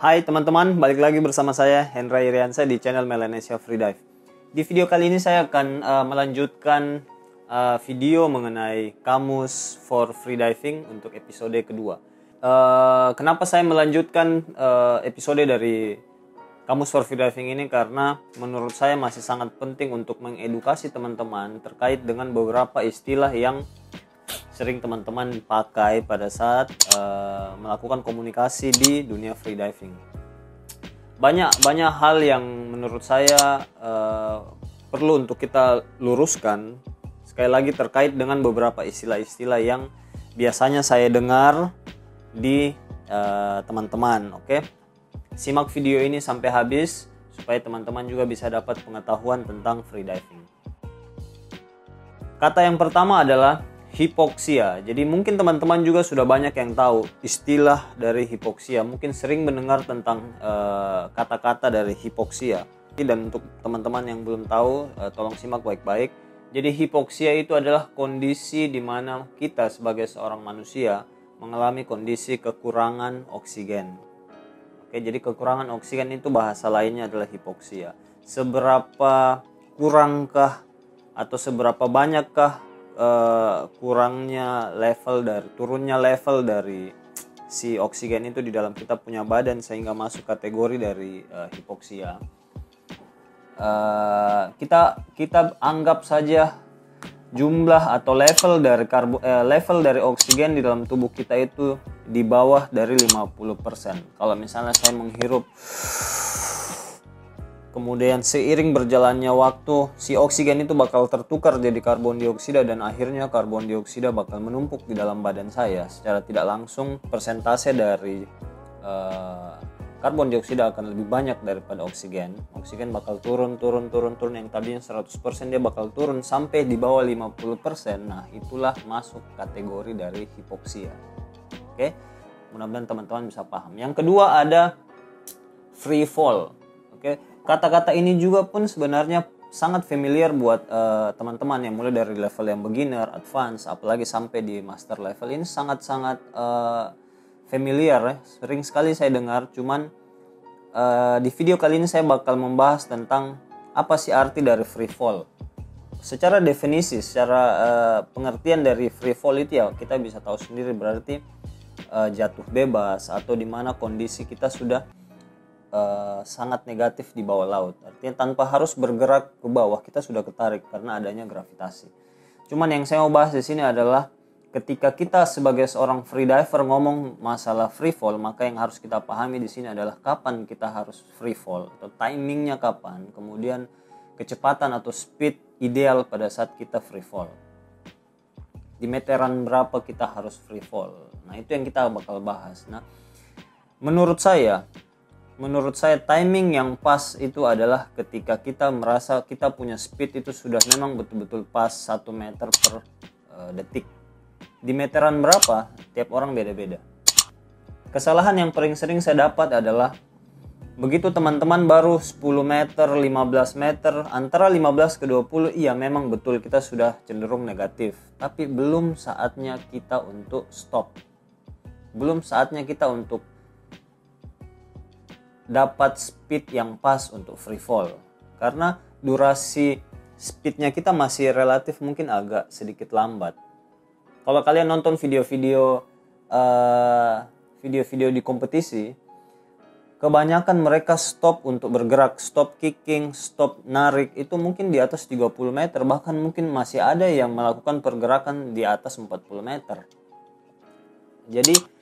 Hai teman-teman, balik lagi bersama saya Hendra Iriansyah di channel Melanesia Freedive. Di video kali ini saya akan melanjutkan video mengenai kamus for freediving untuk episode kedua. Kenapa saya melanjutkan episode dari kamus for freediving ini? Karena menurut saya masih sangat penting untuk mengedukasi teman-teman terkait dengan beberapa istilah yang sering teman-teman pakai pada saat melakukan komunikasi di dunia freediving. Banyak hal yang menurut saya perlu untuk kita luruskan. Sekali lagi terkait dengan beberapa istilah-istilah yang biasanya saya dengar di teman-teman. Oke, simak video ini sampai habis supaya teman-teman juga bisa dapat pengetahuan tentang freediving. Kata yang pertama adalah hipoksia. Jadi mungkin teman-teman juga sudah banyak yang tahu istilah dari hipoksia. Mungkin sering mendengar tentang kata-kata dari hipoksia. Dan untuk teman-teman yang belum tahu, tolong simak baik-baik. Jadi hipoksia itu adalah kondisi di mana kita sebagai seorang manusia mengalami kondisi kekurangan oksigen. Oke, jadi kekurangan oksigen itu bahasa lainnya adalah hipoksia. Seberapa kurangkah atau seberapa banyakkah turunnya level dari si oksigen itu di dalam kita punya badan sehingga masuk kategori dari hipoksia. Kita anggap saja jumlah atau level dari oksigen di dalam tubuh kita itu di bawah dari 50%. Kalau misalnya saya menghirup, kemudian seiring berjalannya waktu, si oksigen itu bakal tertukar jadi karbon dioksida dan akhirnya karbon dioksida bakal menumpuk di dalam badan saya. Secara tidak langsung persentase dari karbon dioksida akan lebih banyak daripada oksigen. Oksigen bakal turun yang tadinya 100% dia bakal turun sampai di bawah 50%. Nah, itulah masuk kategori dari hipoksia. Oke. Mudah-mudahan teman-teman bisa paham. Yang kedua ada free fall. Oke. Kata-kata ini juga pun sebenarnya sangat familiar buat teman-teman yang mulai dari level yang beginner, advance, apalagi sampai di master level. Ini sangat-sangat familiar ya. Sering sekali saya dengar. Cuman di video kali ini saya bakal membahas tentang apa sih arti dari free fall. Secara definisi, secara pengertian dari free fall itu ya kita bisa tahu sendiri berarti jatuh bebas atau dimana kondisi kita sudah sangat negatif di bawah laut. Artinya tanpa harus bergerak ke bawah kita sudah ketarik karena adanya gravitasi. Cuman yang saya mau bahas di sini adalah ketika kita sebagai seorang freediver ngomong masalah free fall, maka yang harus kita pahami di sini adalah kapan kita harus free fall atau timingnya kapan, kemudian kecepatan atau speed ideal pada saat kita free fall. Di meteran berapa kita harus free fall. Nah, itu yang kita bakal bahas. Nah, menurut saya timing yang pas itu adalah ketika kita merasa kita punya speed itu sudah memang betul-betul pas 1 meter per detik. Di meteran berapa? Tiap orang beda-beda. Kesalahan yang paling sering saya dapat adalah begitu teman-teman baru 10 meter, 15 meter, antara 15 ke 20, iya memang betul kita sudah cenderung negatif. Tapi belum saatnya kita untuk stop. Belum saatnya kita untuk dapat speed yang pas untuk free fall, karena durasi speednya kita masih relatif mungkin agak sedikit lambat. Kalau kalian nonton video-video di kompetisi, kebanyakan mereka stop untuk bergerak, stop kicking, stop narik itu mungkin di atas 30 meter, bahkan mungkin masih ada yang melakukan pergerakan di atas 40 meter. Jadi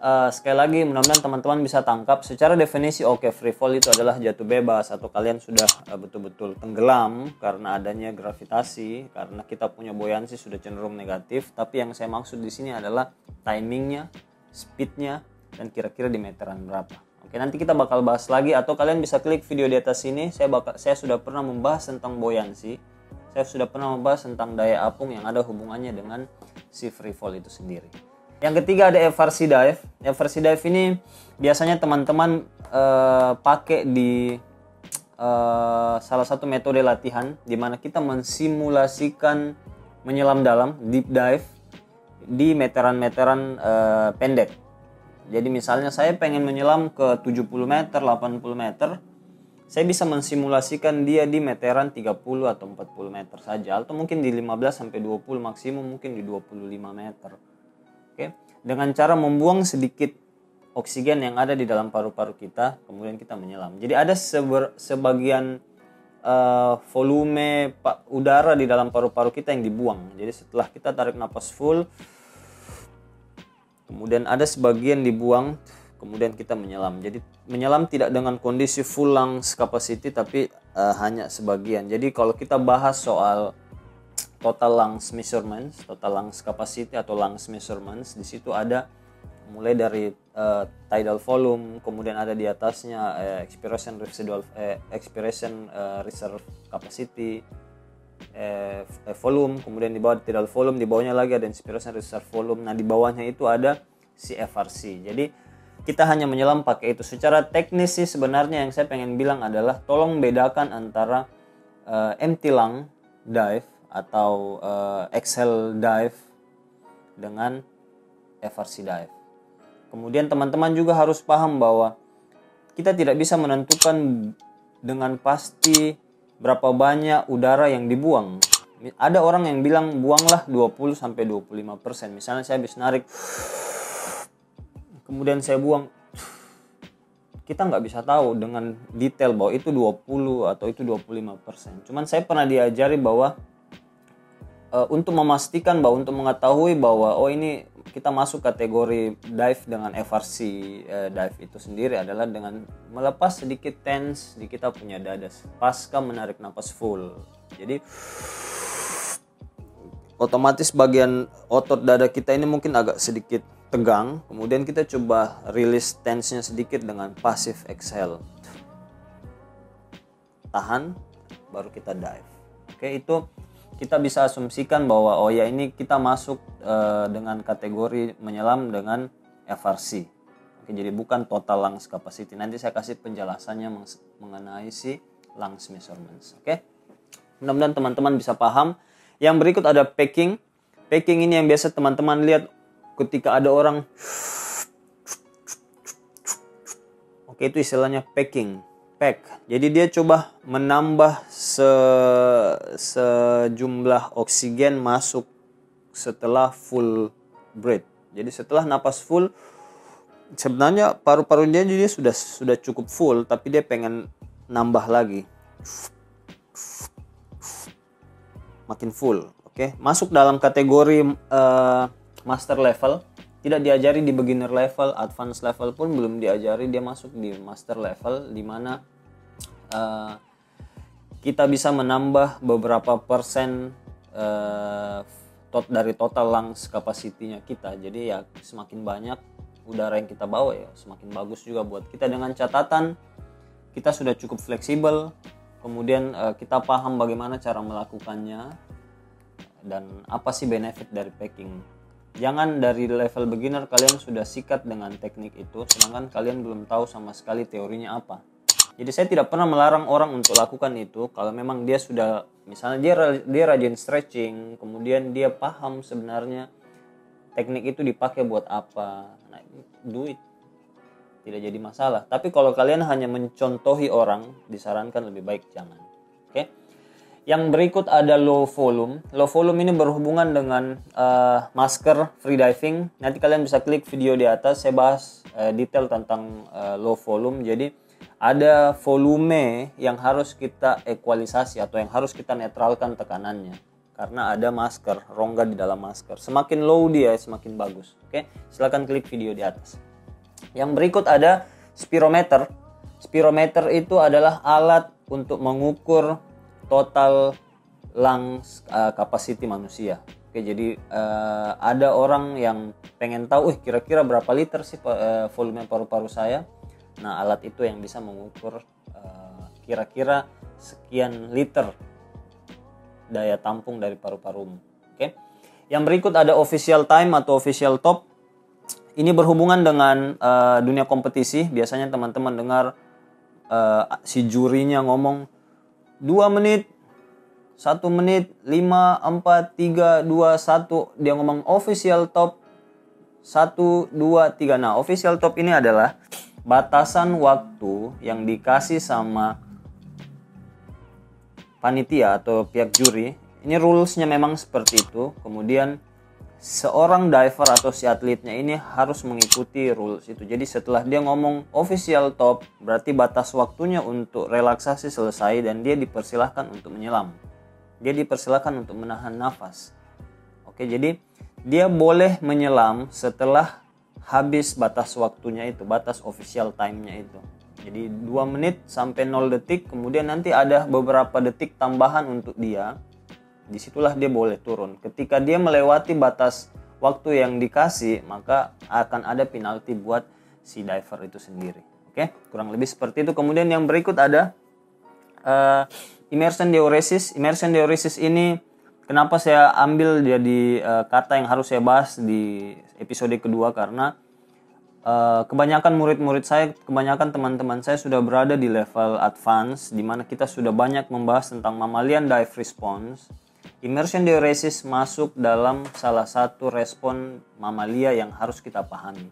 sekali lagi mudah-mudahan teman-teman bisa tangkap secara definisi. Oke, free fall itu adalah jatuh bebas atau kalian sudah betul-betul tenggelam karena adanya gravitasi, karena kita punya buoyancy sudah cenderung negatif. Tapi yang saya maksud di sini adalah timingnya, speednya, dan kira-kira di meteran berapa. Oke, nanti kita bakal bahas lagi atau kalian bisa klik video di atas sini. Saya sudah pernah membahas tentang buoyancy. Saya sudah pernah membahas tentang daya apung yang ada hubungannya dengan si free fall itu sendiri. Yang ketiga ada eversi dive. Eversi dive ini biasanya teman-teman pakai di salah satu metode latihan di mana kita mensimulasikan menyelam dalam deep dive di meteran-meteran pendek. Jadi misalnya saya pengen menyelam ke 70 meter, 80 meter, saya bisa mensimulasikan dia di meteran 30 atau 40 meter saja, atau mungkin di 15 sampai 20, maksimum mungkin di 25 meter. Oke. Dengan cara membuang sedikit oksigen yang ada di dalam paru-paru kita, kemudian kita menyelam. Jadi ada sebagian volume udara di dalam paru-paru kita yang dibuang. Jadi setelah kita tarik napas full, kemudian ada sebagian dibuang, kemudian kita menyelam. Jadi menyelam tidak dengan kondisi full lungs capacity, tapi hanya sebagian. Jadi kalau kita bahas soal total lungs measurements, total lungs capacity atau lungs measurements, di situ ada mulai dari tidal volume, kemudian ada di atasnya expiration reserve capacity, volume, kemudian di bawah tidal volume, di bawahnya lagi ada inspiration reserve volume. Nah, di bawahnya itu ada si FRC. Jadi kita hanya menyelam pakai itu. Secara teknis sih sebenarnya yang saya pengen bilang adalah tolong bedakan antara empty lung dive atau exhale dive dengan FRC dive. Kemudian teman-teman juga harus paham bahwa kita tidak bisa menentukan dengan pasti berapa banyak udara yang dibuang. Ada orang yang bilang buanglah 20-25%. Misalnya saya habis narik, kemudian saya buang. Kita nggak bisa tahu dengan detail bahwa itu 20 atau itu 25%. Cuman saya pernah diajari bahwa untuk memastikan bahwa, untuk mengetahui bahwa oh ini kita masuk kategori dive dengan FRC dive itu sendiri adalah dengan melepas sedikit tense di kita punya dada pasca menarik napas full. Jadi otomatis bagian otot dada kita ini mungkin agak sedikit tegang, kemudian kita coba release tense-nya sedikit dengan passive exhale. Tahan, baru kita dive. Oke, itu kita bisa asumsikan bahwa oh ya ini kita masuk dengan kategori menyelam dengan FRC. Oke, jadi bukan total lungs capacity. Nanti saya kasih penjelasannya mengenai si lungs measurements. Oke, mudah-mudahan teman-teman bisa paham. Yang berikut ada packing. Packing ini yang biasa teman-teman lihat ketika ada orang. Oke, itu istilahnya packing. Pack. Jadi dia coba menambah sejumlah oksigen masuk setelah full breath. Jadi setelah napas full, sebenarnya paru-paru dia sudah cukup full, tapi dia pengen nambah lagi. Makin full. Oke, masuk dalam kategori master level. Tidak diajari di beginner level, advanced level pun belum diajari, dia masuk di master level di mana kita bisa menambah beberapa persen dari total lungs capacity-nya kita. Jadi ya semakin banyak udara yang kita bawa ya semakin bagus juga buat kita, dengan catatan kita sudah cukup fleksibel, kemudian kita paham bagaimana cara melakukannya dan apa sih benefit dari packing. Jangan dari level beginner kalian sudah sikat dengan teknik itu, sedangkan kalian belum tahu sama sekali teorinya apa. Jadi saya tidak pernah melarang orang untuk lakukan itu kalau memang dia sudah, misalnya dia rajin stretching, kemudian dia paham sebenarnya teknik itu dipakai buat apa. Nah, do it. Tidak jadi masalah. Tapi kalau kalian hanya mencontohi orang, disarankan lebih baik jangan. Oke? Yang berikut ada low volume. Low volume ini berhubungan dengan masker free diving. Nanti kalian bisa klik video di atas, saya bahas detail tentang low volume. Jadi ada volume yang harus kita ekualisasi atau yang harus kita netralkan tekanannya. Karena ada masker, rongga di dalam masker. Semakin low dia semakin bagus. Oke, silakan klik video di atas. Yang berikut ada spirometer. Spirometer itu adalah alat untuk mengukur total lungs capacity manusia. Oke, jadi ada orang yang pengen tahu, kira-kira berapa liter sih volume paru-paru saya. Nah, alat itu yang bisa mengukur kira-kira sekian liter daya tampung dari paru-parumu. Oke. Yang berikut ada official time atau official top. Ini berhubungan dengan dunia kompetisi. Biasanya teman-teman dengar si jurinya ngomong 2 menit, 1 menit, 5, 4, 3, 2, 1. Dia ngomong official top 1, 2, 3. Nah, official top ini adalah batasan waktu yang dikasih sama panitia atau pihak juri. Ini rulesnya memang seperti itu. Kemudian seorang diver atau si atletnya ini harus mengikuti rules itu. Jadi setelah dia ngomong official top, berarti batas waktunya untuk relaksasi selesai dan dia dipersilahkan untuk menyelam. Dia dipersilahkan untuk menahan nafas. Oke, jadi dia boleh menyelam setelah habis batas waktunya itu, batas official time-nya itu. Jadi 2 menit sampai 0 detik, kemudian nanti ada beberapa detik tambahan untuk dia. Disitulah dia boleh turun. Ketika dia melewati batas waktu yang dikasih, maka akan ada penalti buat si diver itu sendiri. Oke, kurang lebih seperti itu. Kemudian yang berikut ada immersion diuresis. Immersion diuresis ini kenapa saya ambil jadi kata yang harus saya bahas di episode kedua, karena kebanyakan murid-murid saya, kebanyakan teman-teman saya sudah berada di level advance, di mana kita sudah banyak membahas tentang mammalian dive response. Immersion diuresis masuk dalam salah satu respon mamalia yang harus kita pahami.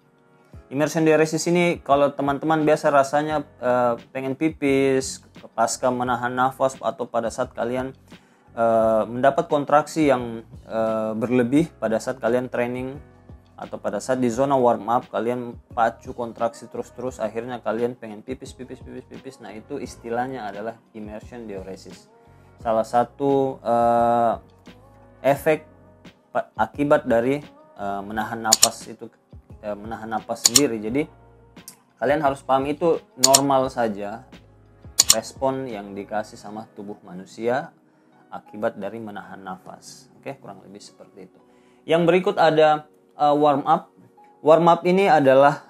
Immersion diuresis ini kalau teman-teman biasa rasanya pengen pipis, pasca menahan nafas atau pada saat kalian mendapat kontraksi yang berlebih pada saat kalian training atau pada saat di zona warm up, kalian pacu kontraksi terus-terus, akhirnya kalian pengen pipis. Nah, itu istilahnya adalah immersion diuresis. Salah satu efek akibat dari menahan napas itu, menahan napas sendiri. Jadi kalian harus paham itu normal saja, respon yang dikasih sama tubuh manusia akibat dari menahan nafas. Oke, kurang lebih seperti itu. Yang berikut ada warm up. Warm up ini adalah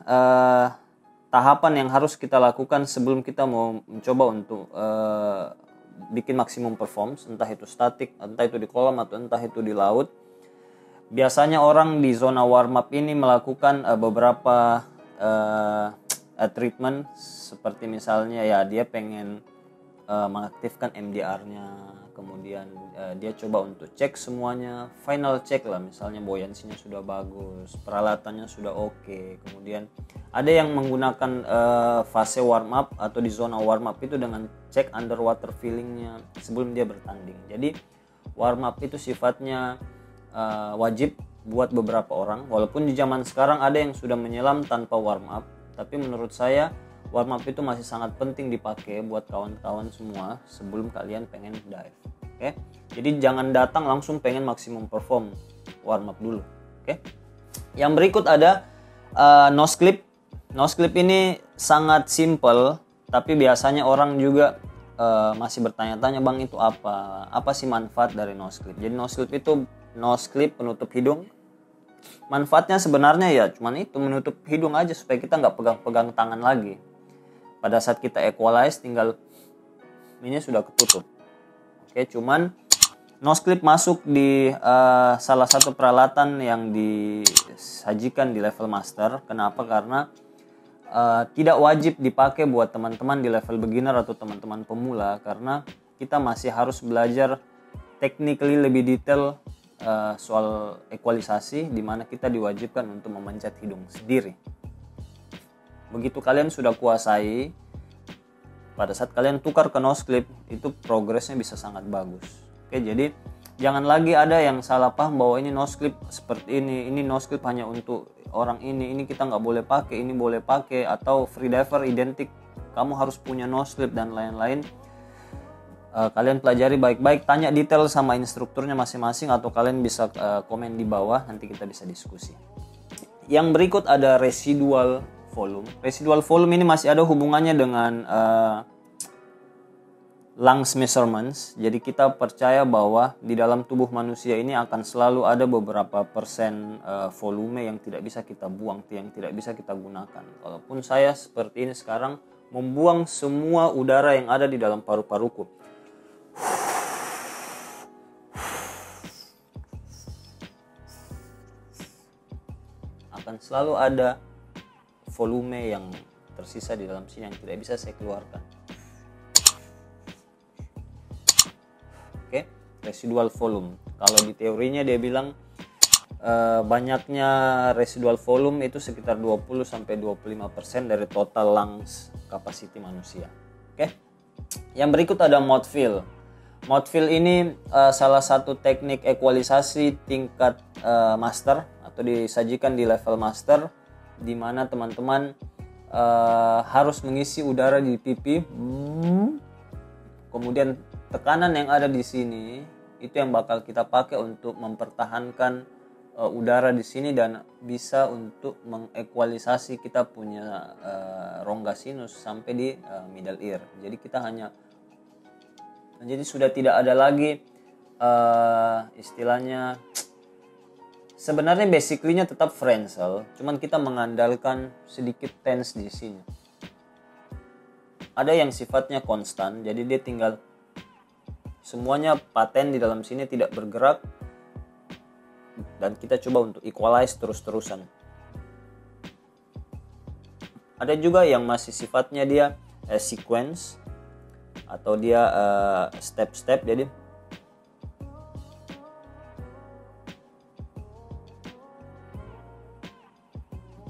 tahapan yang harus kita lakukan sebelum kita mau mencoba untuk bikin maksimum performance, entah itu statik, entah itu di kolam, atau entah itu di laut. Biasanya orang di zona warm up ini melakukan beberapa treatment, seperti misalnya ya dia pengen mengaktifkan MDR-nya, kemudian dia coba untuk cek semuanya, final check lah, misalnya buoyancy-nya sudah bagus, peralatannya sudah oke. Kemudian ada yang menggunakan fase warm up atau di zona warm up itu dengan cek underwater feeling-nya sebelum dia bertanding. Jadi warm up itu sifatnya wajib buat beberapa orang, walaupun di zaman sekarang ada yang sudah menyelam tanpa warm up, tapi menurut saya warm up itu masih sangat penting dipakai buat kawan-kawan semua sebelum kalian pengen dive. Oke, jadi jangan datang langsung pengen maksimum perform, warm up dulu. Oke, yang berikut ada nose clip. Nose clip ini sangat simple, tapi biasanya orang juga masih bertanya-tanya, bang itu apa sih manfaat dari nose clip? Jadi nose clip itu nose clip penutup hidung. Manfaatnya sebenarnya ya cuman itu, menutup hidung aja supaya kita nggak pegang-pegang tangan lagi. Pada saat kita equalize tinggal ini sudah ketutup. Oke, cuman nose clip masuk di salah satu peralatan yang disajikan di level master. Kenapa? Karena tidak wajib dipakai buat teman-teman di level beginner atau teman-teman pemula, karena kita masih harus belajar technically lebih detail soal ekualisasi, di mana kita diwajibkan untuk memencet hidung sendiri. Begitu kalian sudah kuasai, pada saat kalian tukar ke nose clip, itu progresnya bisa sangat bagus. Oke, jadi jangan lagi ada yang salah paham bahwa ini nose clip seperti ini nose clip hanya untuk orang ini kita nggak boleh pakai, ini boleh pakai, atau freediver identik kamu harus punya nose clip dan lain-lain. Kalian pelajari baik-baik, tanya detail sama instrukturnya masing-masing, atau kalian bisa komen di bawah, nanti kita bisa diskusi. Yang berikut ada residual volume. Residual volume ini masih ada hubungannya dengan lungs measurements. Jadi kita percaya bahwa di dalam tubuh manusia ini akan selalu ada beberapa persen volume yang tidak bisa kita buang, yang tidak bisa kita gunakan. Walaupun saya seperti ini sekarang membuang semua udara yang ada di dalam paru-paruku. Akan selalu ada volume yang tersisa di dalam sini yang tidak bisa saya keluarkan. Oke, residual volume. Kalau di teorinya dia bilang banyaknya residual volume itu sekitar 20-25% dari total lungs capacity manusia. Oke. Yang berikut ada mouth fill. Mouth fill ini salah satu teknik ekualisasi tingkat master atau disajikan di level master, di mana teman-teman harus mengisi udara di pipi. Kemudian tekanan yang ada di sini itu yang bakal kita pakai untuk mempertahankan udara di sini dan bisa untuk mengekualisasi kita punya rongga sinus sampai di middle ear. Jadi sudah tidak ada lagi istilahnya, sebenarnya basically-nya tetap Frenzel, cuman kita mengandalkan sedikit tense di sini. Ada yang sifatnya konstan, jadi dia tinggal semuanya paten di dalam sini tidak bergerak, dan kita coba untuk equalize terus-terusan. Ada juga yang masih sifatnya dia sequence atau dia step-step, jadi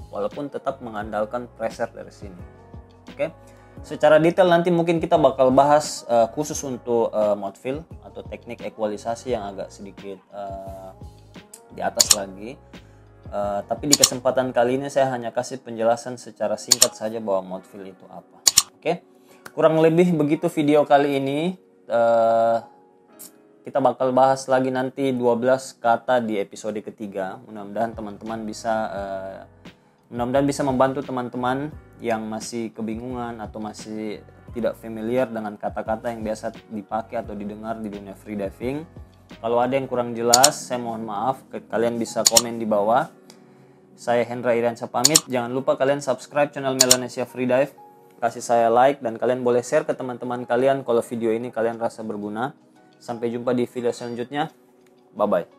walaupun tetap mengandalkan pressure dari sini. Oke. Secara detail nanti mungkin kita bakal bahas khusus untuk mouth fill atau teknik ekualisasi yang agak sedikit di atas lagi. Tapi di kesempatan kali ini saya hanya kasih penjelasan secara singkat saja bahwa mouth fill itu apa. Oke. Kurang lebih begitu video kali ini. Kita bakal bahas lagi nanti 12 kata di episode ketiga. Mudah-mudahan teman-teman bisa membantu teman-teman yang masih kebingungan atau masih tidak familiar dengan kata-kata yang biasa dipakai atau didengar di dunia freediving. Kalau ada yang kurang jelas, saya mohon maaf. Kalian bisa komen di bawah. Saya Hendra Iriansyah pamit. Jangan lupa kalian subscribe channel Melanesia Freedive, kasih saya like, dan kalian boleh share ke teman-teman kalian kalau video ini kalian rasa berguna. Sampai jumpa di video selanjutnya. Bye-bye.